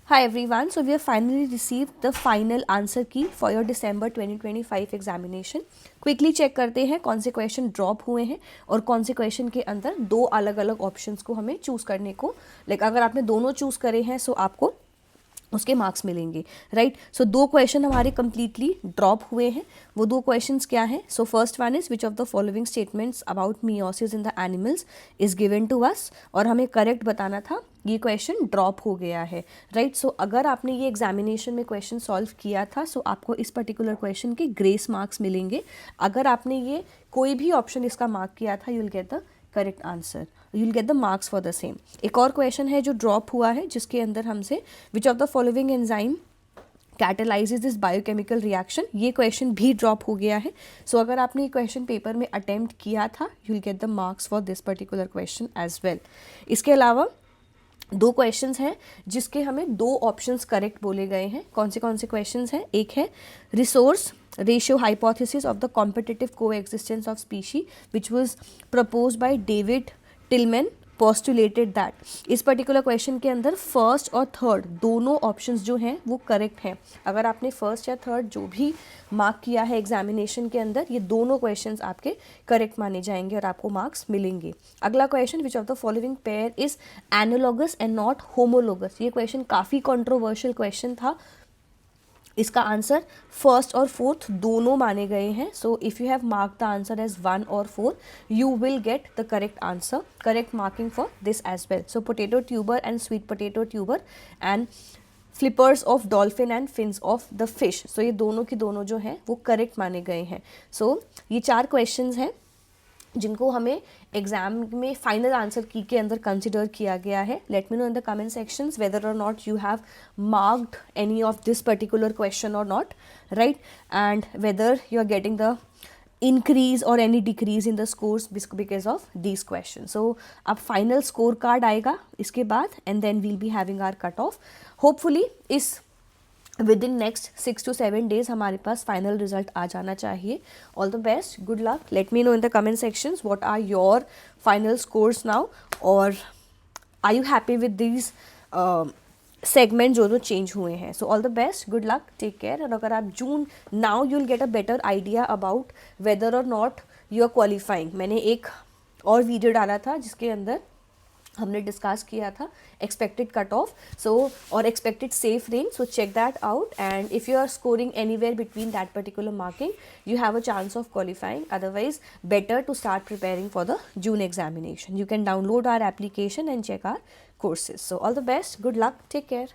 Hi everyone, so we have finally received the final answer key for your December 2025 examination. Quickly check करते हैं कौन से question drop हुए हैं और कौन से क्वेश्चन के अंदर दो अलग अलग ऑप्शंस को हमें चूज़ करने को, अगर आपने दोनों चूज़ करे हैं सो आपको उसके मार्क्स मिलेंगे, राइट. सो दो क्वेश्चन हमारे कंप्लीटली ड्रॉप हुए हैं. वो दो क्वेश्चंस क्या हैं? So first one is which of the following statements about meiosis in the animals is given to us, और हमें करेक्ट बताना था. ये क्वेश्चन ड्रॉप हो गया है, राइट. सो अगर आपने ये एग्जामिनेशन में क्वेश्चन सॉल्व किया था सो आपको इस पर्टिकुलर क्वेश्चन के ग्रेस मार्क्स मिलेंगे. अगर आपने ये कोई भी ऑप्शन इसका मार्क किया था, you will get the correct answer, you will get the marks for the same. एक और क्वेश्चन है जो ड्रॉप हुआ है, जिसके अंदर हमसे which of the following enzyme catalyses this biochemical reaction, ये क्वेश्चन भी ड्रॉप हो गया है. सो अगर आपने ये क्वेश्चन पेपर में अटेम्प्ट किया था, you will get the marks for this particular question as well. इसके अलावा दो क्वेश्चंस हैं जिसके हमें दो ऑप्शंस करेक्ट बोले गए हैं. कौन से क्वेश्चंस हैं? एक है resource ratio hypothesis of the competitive coexistence of species which was propose by David Tilman postulated that. इस पर्टिकुलर क्वेश्चन के अंदर फर्स्ट और थर्ड दोनों ऑप्शंस जो हैं वो करेक्ट हैं. अगर आपने फर्स्ट या थर्ड जो भी मार्क किया है एग्जामिनेशन के अंदर, ये दोनों क्वेश्चंस आपके करेक्ट माने जाएंगे और आपको मार्क्स मिलेंगे. अगला question, which of the following pair is analogous and not homologous. ये क्वेश्चन काफ़ी कंट्रोवर्शियल क्वेश्चन था. इसका आंसर फर्स्ट और फोर्थ दोनों माने गए हैं. So if you have mark the answer as 1 और 4, you will get the correct answer, correct marking for this as well. So potato tuber and sweet potato tuber and flippers of dolphin and fins of the fish, so ये दोनों की दोनों जो हैं वो correct माने गए हैं. सो ये 4 क्वेश्चंस हैं जिनको हमें एग्जाम में फाइनल आंसर की के अंदर कंसिडर किया गया है. Let me know in the comment sections whether or not you have marked any of this particular question or not, right, and whether you are getting the increase or any decrease in the scores because of these questions. So अब final score card आएगा इसके बाद and then we'll be having our cut off. Hopefully इस with in next 6 to 7 days हमारे पास final result आ जाना चाहिए. All the best, good luck. Let me know in the comment sections what are your final scores now, or are you happy with these segment जो change हुए हैं. So all the best, good luck, take care. और अगर आप join now you will get a better idea about whether or not you are qualifying. मैंने एक और video डाला था जिसके अंदर हमने डिस्कस किया था एक्सपेक्टेड कट ऑफ, सो और expected safe range. So check that out, and if you are scoring anywhere between that particular marking, you have a chance of qualifying. Otherwise, better to start preparing for the June examination. You can download our application and check our courses. So all the best, good luck, take care.